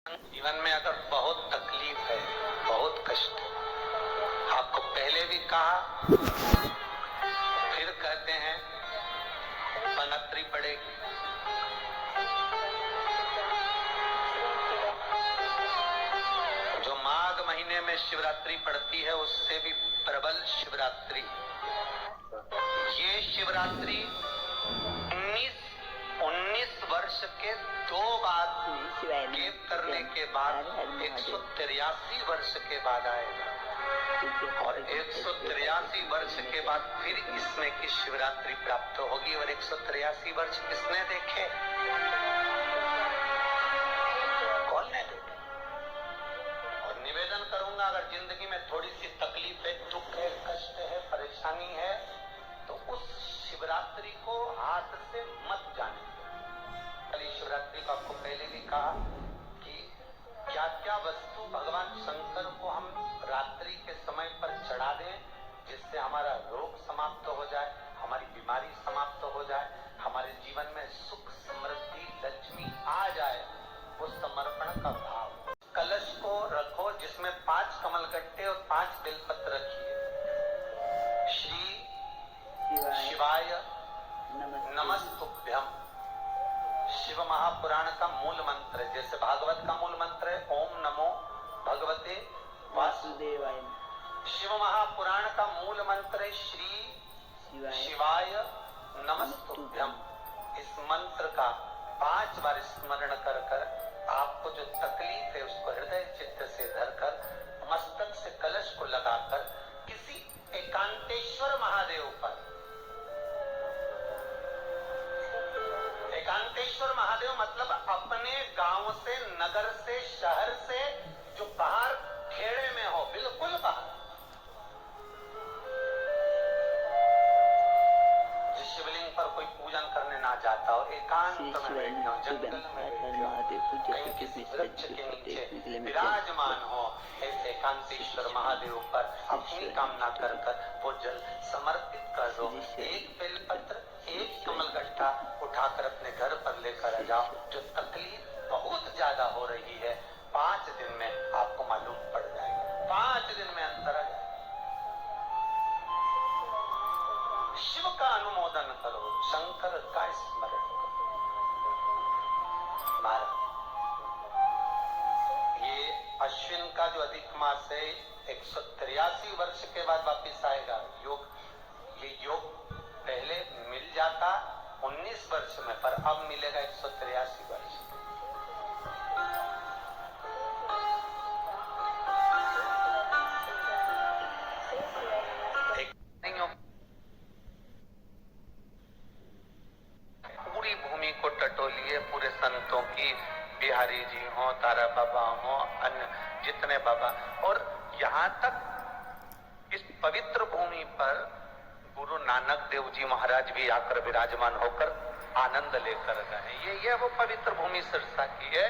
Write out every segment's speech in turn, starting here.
जीवन में अगर बहुत तकलीफ है, बहुत कष्ट है, आपको पहले भी कहा, फिर कहते हैं, बनतरी पड़ेगी। जो माघ महीने में शिवरात्रि पड़ती है, उससे भी प्रबल शिवरात्रि। ये शिवरात्रि 19 वर्ष के 2 बार गेप करने के बाद 183 वर्ष के बाद आएगा और 183 वर्ष के बाद फिर इसमें की शिवरात्रि प्राप्त होगी। और 183 वर्ष किसने देखे? कौन ने देखे? और निवेदन करूंगा, अगर जिंदगी में थोड़ी सी तकलीफ है, दुख है, कष्ट है, परेशानी है, तो उस शिवरात्रि को हाथ से मत जाने। शिवरात्रि को आपको पहले भी कहा कि क्या क्या वस्तु भगवान शंकर को हम रात्रि के समय पर चढ़ा दें, जिससे हमारा रोग समाप्त हो जाए, हमारी बीमारी समाप्त हो जाए, हमारे जीवन में सुख समृद्धि लक्ष्मी आ जाए। वो समर्पण का भाव। कलश को रखो जिसमें 5 कमलगट्टे और 5 बेलपत्र रखिए। श्री शिवाय नमस्तुभ्यम। शिव महापुराण का मूल मंत्र, जैसे भागवत का मूल मंत्र है ओम नमो भगवते वासुदेवाय। शिव महापुराण का मूल मंत्र है श्री शिवाय नमस्तुभ्यम। इस मंत्र का 5 बार स्मरण कर कर आपको जो तकलीफ है उसको हृदय चित्त से धरकर मस्तक से कलश को लगाकर किसी एकांतेश्वर महादेव पर, एकांतेश्वर महादेव मतलब अपने गांव से, नगर से, शहर से जो बाहर खेड़े में हो, बिल्कुल बाहर, जिस शिवलिंग पर कोई पूजन करने ना जाता हो, एकांत में बैठे हो, जंगल में बैठे हो, कहीं किसी वृक्ष के नीचे विराजमान हो, ऐसे एकांतेश्वर महादेव पर अपनी कामना कर कर वो जल समर्पित कर दो। एक बेलपत्र, एक कमलगट्टा उठाकर अपने घर पर लेकर आ जाओ। जो तकलीफ बहुत ज्यादा हो रही है, 5 दिन में आपको मालूम पड़ जाएगा, 5 दिन में अंतर आ जाएगा। शिव का अनुमोदन करो, शंकर का स्मरण करो। महाराज, ये अश्विन का जो अधिक मास है 183 वर्ष के बाद वापिस आएगा। योग, ये योग पहले मिल जाता 19 वर्ष में, पर अब मिलेगा 183 वर्ष। पूरी भूमि को टटोलिए, पूरे संतों की, बिहारी जी हो, तारा बाबा हो, अन्य जितने बाबा, और यहाँ तक इस पवित्र भूमि पर गुरु नानक देव जी महाराज भी आकर विराजमान होकर आनंद लेकर गए। ये वो पवित्र भूमि सिरसा की है,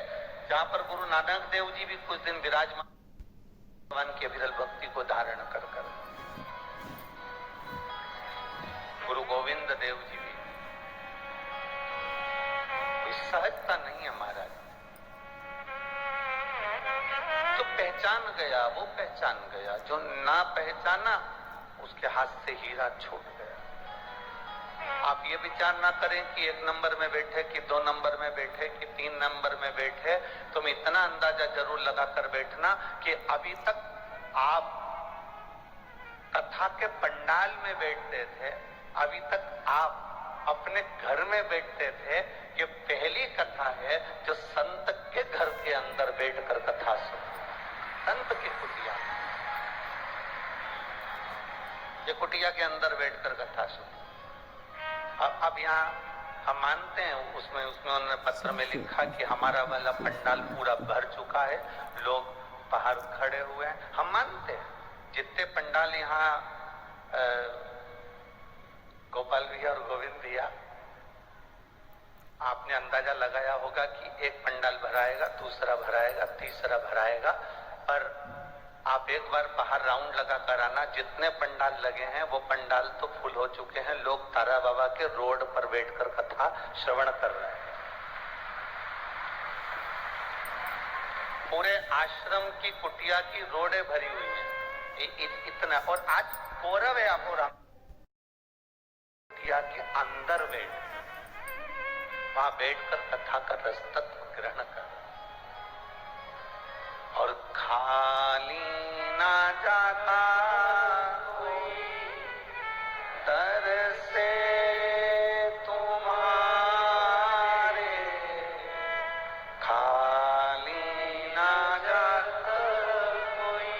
जहाँ पर गुरु नानक देव जी भी कुछ दिन विराजमान, भगवान की अविरल भक्ति को धारण कर कर। गुरु गोविंद देव जी भी, कोई सहजता नहीं है महाराज। जो पहचान गया वो पहचान गया, जो ना पहचाना उसके हाथ से हीरा छूट गया। आप ये विचार ना करें कि 1 नंबर में बैठे, कि 2 नंबर में बैठे, कि 3 नंबर में बैठे। तुम इतना अंदाजा जरूर लगाकर बैठना कि अभी तक आप कथा के पंडाल में बैठते थे, अभी तक आप अपने घर में बैठते थे। ये पहली कथा है जो संत के घर के अंदर बैठकर कथा सुनो, संत की कुटिया, ये कुटिया के अंदर बैठकर कथा सुनो। अब यहाँ हम मानते हैं, उसमें उन्होंने पत्र में लिखा कि हमारा वाला पंडाल पूरा भर चुका है, लोग बाहर खड़े हुए हैं। हम मानते हैं जितने पंडाल यहाँ गोपाल भैया और गोविंद भैया, आपने अंदाजा लगाया होगा कि एक पंडाल भराएगा, दूसरा भराएगा, तीसरा भराएगा, पर आप एक बार बाहर राउंड लगा कर आना, जितने पंडाल लगे हैं वो पंडाल तो फुल हो चुके हैं। लोग तारा बाबा के रोड पर बैठकर कथा श्रवण कर रहे हैं। पूरे आश्रम की कुटिया की रोडे भरी हुई हैं, इतना। और आज कौरव है आपको कुटिया के अंदर बैठ, वहां बैठकर कथा का रस तत्व ग्रहण कर, और खाली ना जाता कोई दर से तुम्हारे, खाली ना जाता कोई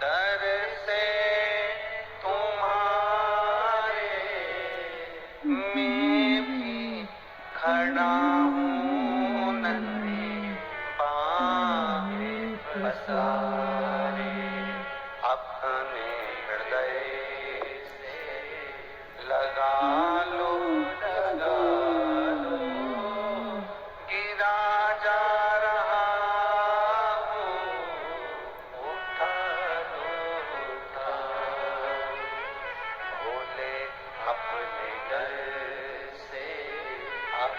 दर से तुम्हारे, मैं भी खड़ा हूँ नन्हे पाँव पसारे, अपने हृदय से लगा लो, गिरा जा रहा हूँ, उठा लो, भोले अपने डर से अब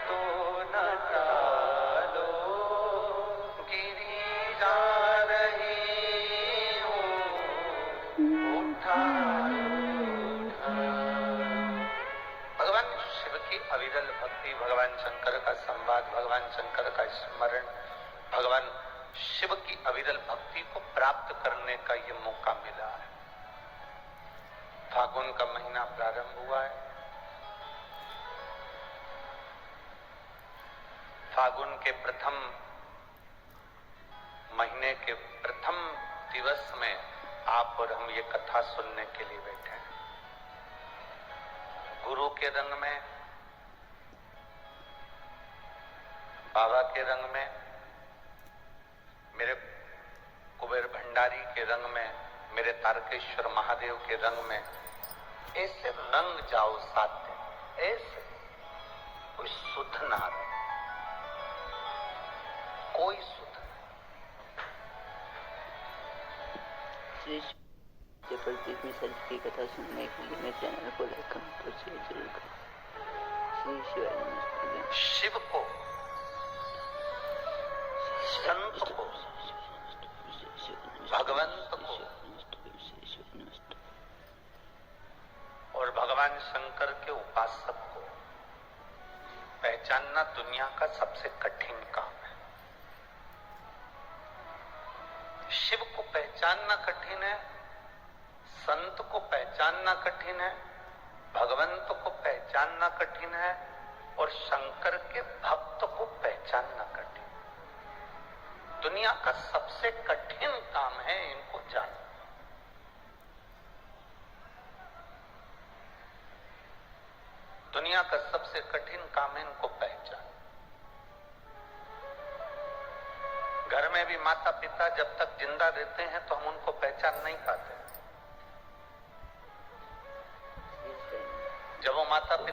तो न टालो, गिरी जा रही हूँ, उठा लो। भगवान शिव की अविरल भक्ति, भगवान शंकर का संवाद, भगवान शंकर का स्मरण, भगवान शिव की अविरल भक्ति को प्राप्त करने का ये मौका मिला है। फागुन का महीना प्रारंभ हुआ है। फागुन के प्रथम महीने के प्रथम दिवस में आप और हम ये कथा सुनने के लिए बैठे हैं। गुरु के रंग में, बाबा के रंग में, मेरे कुबेर भंडारी के रंग में, मेरे तारकेश्वर महादेव के रंग में, ऐसे रंग जाओ साथ में, ऐसे कोई सुध ना रहे, कोई सुध। श्री प्रतीक मिश्र की कथा सुनने के लिए मेरे चैनल को लाइक कमेंट और शेयर जरूर करें। श्री शिवाय नमस्ते। शिव को, संत को, भगवंत को और भगवान शंकर के उपासक को पहचानना दुनिया का सबसे कठिन काम है। शिव को पहचानना कठिन है, संत को पहचानना कठिन है, भगवंत को पहचानना कठिन है, और शंकर के भक्त को पहचानना कठिन। दुनिया का सबसे कठिन काम है इनको जानना। दुनिया का सबसे कठिन काम है इनको पहचान। घर में भी माता पिता जब तक जिंदा रहते हैं तो हम उनको पहचान नहीं पाते। जब वो माता पिता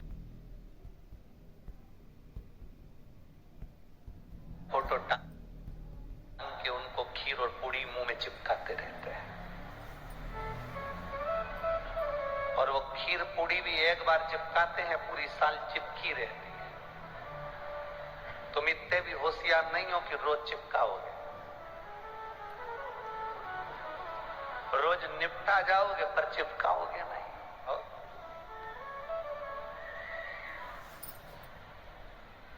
फोटो टांग के उनको खीर और पूड़ी मुंह में चिपकाते रहते हैं, और वो खीर पूड़ी भी एक बार चिपकाते हैं, पूरी साल चिपकी रहती है। तुम इतने भी होशियार नहीं हो कि रोज चिपकाओगे, रोज निपटा जाओगे पर चिपकाओगे नहीं।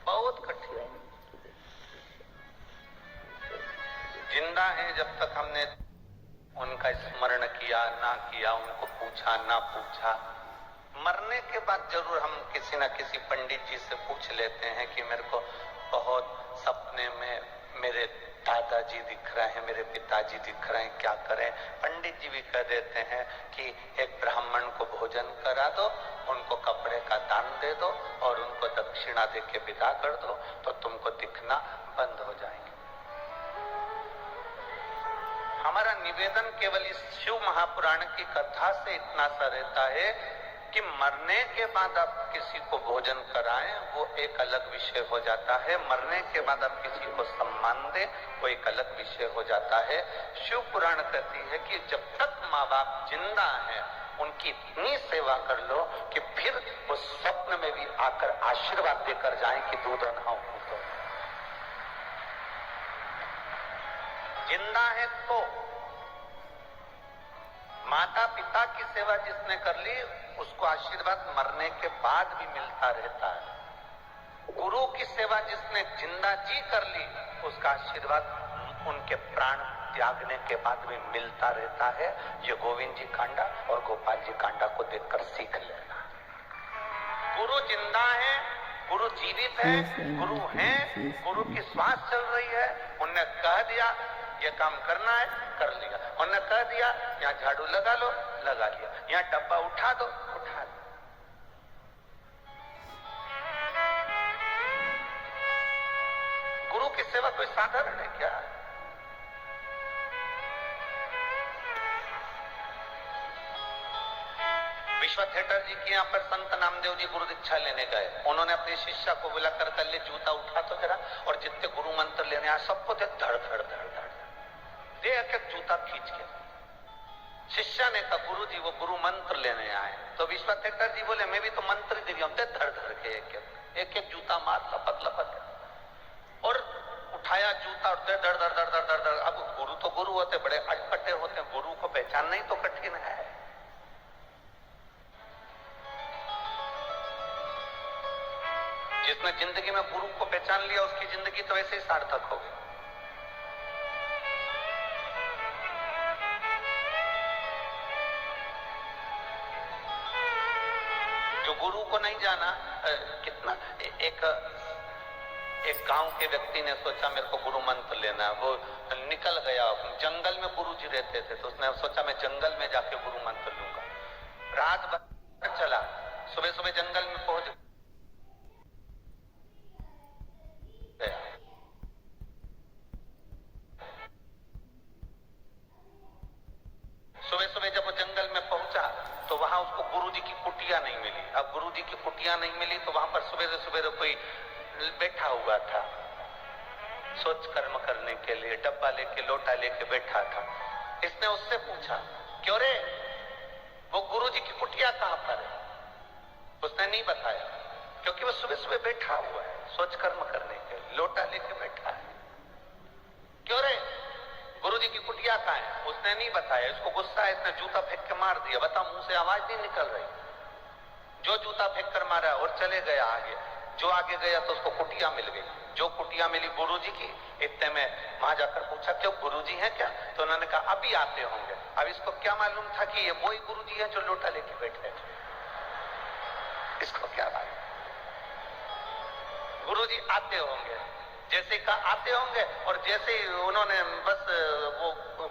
बहुत कठिन। जिंदा है जब तक हमने उनका स्मरण किया ना किया, उनको पूछा ना पूछा, मरने के बाद जरूर हम किसी न किसी पंडित जी से पूछ लेते हैं कि मेरे को बहुत सपने में मेरे दादाजी दिख रहे हैं, मेरे पिताजी दिख रहे हैं, क्या करें। पंडित जी भी कह देते हैं कि एक ब्राह्मण को भोजन करा दो, उनको कपड़े का दान दे दो और उनको दक्षिणा दे के विदा कर दो, तो तुमको दिखना बंद हो जाएंगे। हमारा निवेदन केवल इस शिव महापुराण की कथा से इतना सा रहता है कि मरने के बाद आप किसी को भोजन कराएं, वो एक अलग विषय हो जाता है। मरने के बाद आप किसी को सम्मान दें, वो एक अलग विषय हो जाता है। शिव पुराण कहती है कि जब तक माँ बाप जिंदा हैं, उनकी इतनी सेवा कर लो कि फिर वो स्वप्न में भी आकर आशीर्वाद देकर जाएं कि दूध नहाओ। जिंदा है तो माता पिता की सेवा जिसने कर ली उसको आशीर्वाद मरने के बाद भी मिलता रहता है। गुरु की सेवा जिसने जिंदा जी कर ली उसका आशीर्वाद उनके प्राण त्यागने के बाद भी मिलता रहता है। ये गोविंद जी कांडा और गोपाल जी कांडा को देखकर सीख लेना। गुरु जिंदा है, गुरु जीवित है, गुरु हैं, गुरु की श्वास चल रही है। उन्होंने कह दिया ये काम करना है, कर लिया। उन्होंने कह दिया यहाँ झाड़ू लगा लो, लगा लिया। यहाँ डब्बा उठा दो, उठा दो। गुरु की सेवा कोई साधारण है क्या? विश्व थिएटर जी के यहाँ पर संत नामदेव जी गुरु दीक्षा लेने गए। उन्होंने अपने शिष्य को बुलाकर कर ले जूता उठा तो जरा, और जितने गुरु मंत्र लेने आए सबको देख धड़ धड़ धड़ धड़ दे एक जूता खींच के। शिष्य ने कहा गुरु जी वो गुरु मंत्र लेने आए। तो विश्व थिएटर जी बोले मैं भी तो मंत्र दे रहा हूं, धड़ धड़ के एक एक जूता मार लपक लपक और उठाया जूता और धड़ धड़ धड़ धड़ धड़ धड़। अब गुरु तो गुरु होते, बड़े अटपटे होते, गुरु को पहचानना ही तो कठिन है। जिसने जिंदगी में गुरु को पहचान लिया उसकी जिंदगी तो ऐसे ही सार्थक हो गई। जो गुरु को नहीं जाना, कितना एक गांव के व्यक्ति ने सोचा मेरे को गुरु मंत्र लेना। वो निकल गया, जंगल में गुरु जी रहते थे, तो उसने सोचा मैं जंगल में जाके गुरु मंत्र लूंगा। रात भर चला, सुबह सुबह जंगल में पहुंच गया। सुबह सुबह जब वो जंगल में पहुंचा तो वहां उसको गुरुजी की कुटिया नहीं मिली। अब गुरुजी की कुटिया नहीं मिली तो वहां पर सुबह कोई बैठा हुआ था सोच कर्म करने के लिए, डब्बा लेके लोटा लेके बैठा था। इसने उससे पूछा क्यों रे वो गुरुजी की कुटिया कहां पर है? उसने नहीं बताया क्योंकि वो सुबह सुबह बैठा हुआ है सोच कर्म करने के लिए, लोटा लेके बैठा है। क्यों रे गुरुजी की कुटिया कहां है? उसने नहीं बताया। इसको गुस्सा है, इसने जूता फेंक के मार दिया। बता मुंह से आवाज नहीं निकल रही। जो जूता फेंक कर मारा और चले गया आगे। जो आगे गया तो उसको कुटिया मिल गई। जो कुटिया मिली गुरुजी की। इतने में वहां जाकर पूछा क्यों गुरुजी है क्या? तो उन्होंने कहा अभी आते होंगे। अब इसको क्या मालूम था कि ये वही गुरुजी है जो लोटा लेके बैठे थे। इसको क्या बात, गुरुजी आते होंगे जैसे कहा आते होंगे। और जैसे ही उन्होंने बस वो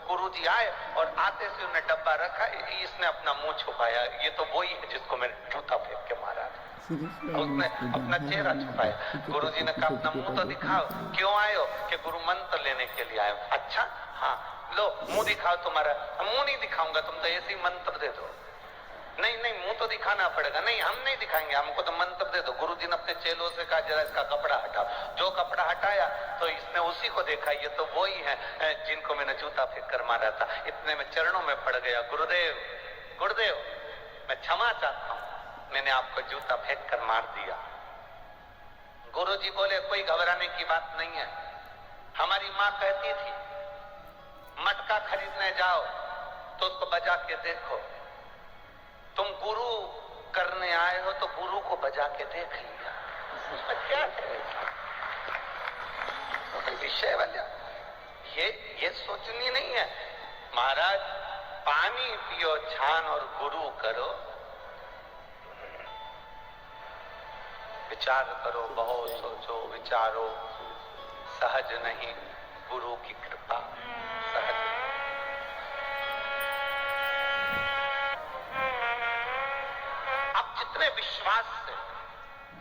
गुरुजी आए और आते से उन्हें डब्बा रखा, इसने अपना मुंह छुपाया। ये तो वही है जिसको मैंने जूता फेंक के मारा था। उसने अपना चेहरा छुपाया। गुरुजी ने कहा अपना मुंह तो दिखाओ, क्यों आए हो? कि गुरु मंत्र लेने के लिए आए। अच्छा हाँ लो मुंह दिखाओ तुम्हारा। मुंह नहीं दिखाऊंगा, तुम तो ऐसे ही मंत्र दे दो। नहीं नहीं मुंह तो दिखाना पड़ेगा। नहीं हम नहीं दिखाएंगे, हमको तो मंत्र दे दो। गुरुजी ने अपने चेलों से कहा जरा इसका कपड़ा हटाओ। जो कपड़ा हटाया तो इसने उसी को देखा, ये तो वही है जिनको मैंने जूता फेंक कर मारा था। इतने में चरणों में पड़ गया, गुरुदेव गुरुदेव मैं क्षमा चाहता हूं, मैंने आपको जूता फेंक कर मार दिया। गुरुजी बोले कोई घबराने की बात नहीं है। हमारी माँ कहती थी मटका खरीदने जाओ तो उसको बजा के देखो। तुम गुरु करने आए हो तो गुरु को बजा के देख लिया। उसमें क्या है विषय वाला? ये सोचनी नहीं है। महाराज पानी पियो छान और गुरु करो। विचार करो, बहुत सोचो, विचारो। सहज नहीं गुरु की कृपा, सहज जितने विश्वास से,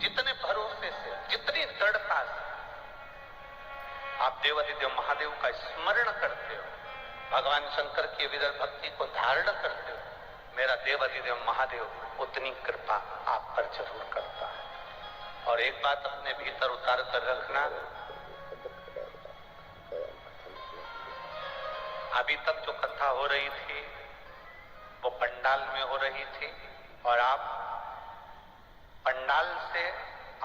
जितने भरोसे से, जितनी दृढ़ता से आप देवाधिदेव महादेव का स्मरण करते हो, भगवान शंकर की विरल भक्ति को धारण करते हो, मेरा देवाधिदेव महादेव उतनी कृपा आप पर जरूर करता है। और एक बात अपने भीतर उतार कर रखना, अभी तक जो कथा हो रही थी वो पंडाल में हो रही थी और आप पंडाल से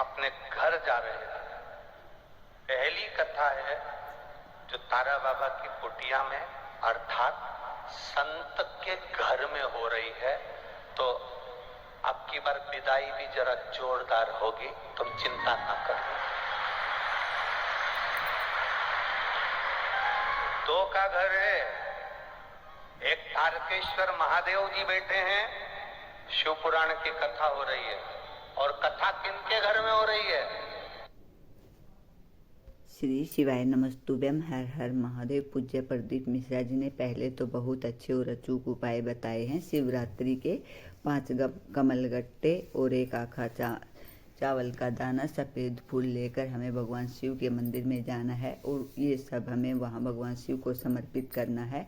अपने घर जा रहे हैं। पहली कथा है जो तारा बाबा की कुटिया में अर्थात संत के घर में हो रही है। तो अब की बार विदाई भी जरा जोरदार होगी, तुम चिंता ना करो। 2 का घर है, एक तारकेश्वर महादेव जी बैठे हैं, शिव पुराण की कथा हो रही है। और कथा किनके घर में हो रही है? श्री शिवाय नमस्तुभ्यम। हर हर महादेव। पूज्य प्रदीप मिश्रा जी ने पहले तो बहुत अच्छे और अचूक उपाय बताए हैं। शिवरात्रि के 5 कमलगट्टे और 1 आखा चावल का दाना, सफ़ेद फूल लेकर हमें भगवान शिव के मंदिर में जाना है और ये सब हमें वहाँ भगवान शिव को समर्पित करना है।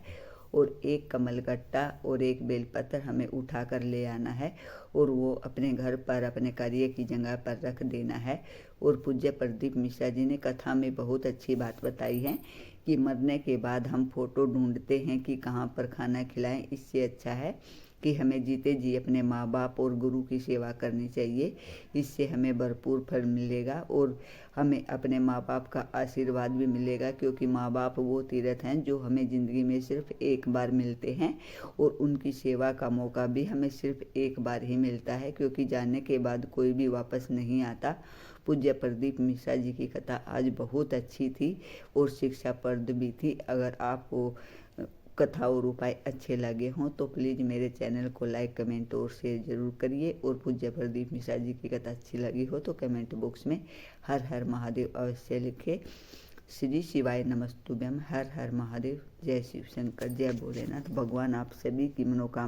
और 1 कमलगट्टा और 1 बेलपत्र हमें उठा कर ले आना है और वो अपने घर पर अपने कार्य की जगह पर रख देना है। और पूज्य प्रदीप मिश्रा जी ने कथा में बहुत अच्छी बात बताई है कि मरने के बाद हम फोटो ढूंढते हैं कि कहाँ पर खाना खिलाएं। इससे अच्छा है कि हमें जीते जी अपने माँ बाप और गुरु की सेवा करनी चाहिए। इससे हमें भरपूर फल मिलेगा और हमें अपने माँ बाप का आशीर्वाद भी मिलेगा, क्योंकि माँ बाप वो तीर्थ हैं जो हमें ज़िंदगी में सिर्फ एक बार मिलते हैं और उनकी सेवा का मौका भी हमें सिर्फ एक बार ही मिलता है, क्योंकि जाने के बाद कोई भी वापस नहीं आता। पूज्य प्रदीप मिश्रा जी की कथा आज बहुत अच्छी थी और शिक्षाप्रद भी थी। अगर आपको कथा और उपाय अच्छे लगे हों तो प्लीज़ मेरे चैनल को लाइक, कमेंट और शेयर ज़रूर करिए। और पूज्य प्रदीप मिश्रा जी की कथा अच्छी लगी हो तो कमेंट बॉक्स में हर हर महादेव अवश्य लिखें। श्री शिवाय नमस्तुभ्यम। हर हर महादेव। जय शिव शंकर, जय भोलेनाथ। भगवान आप सभी की मनोकामना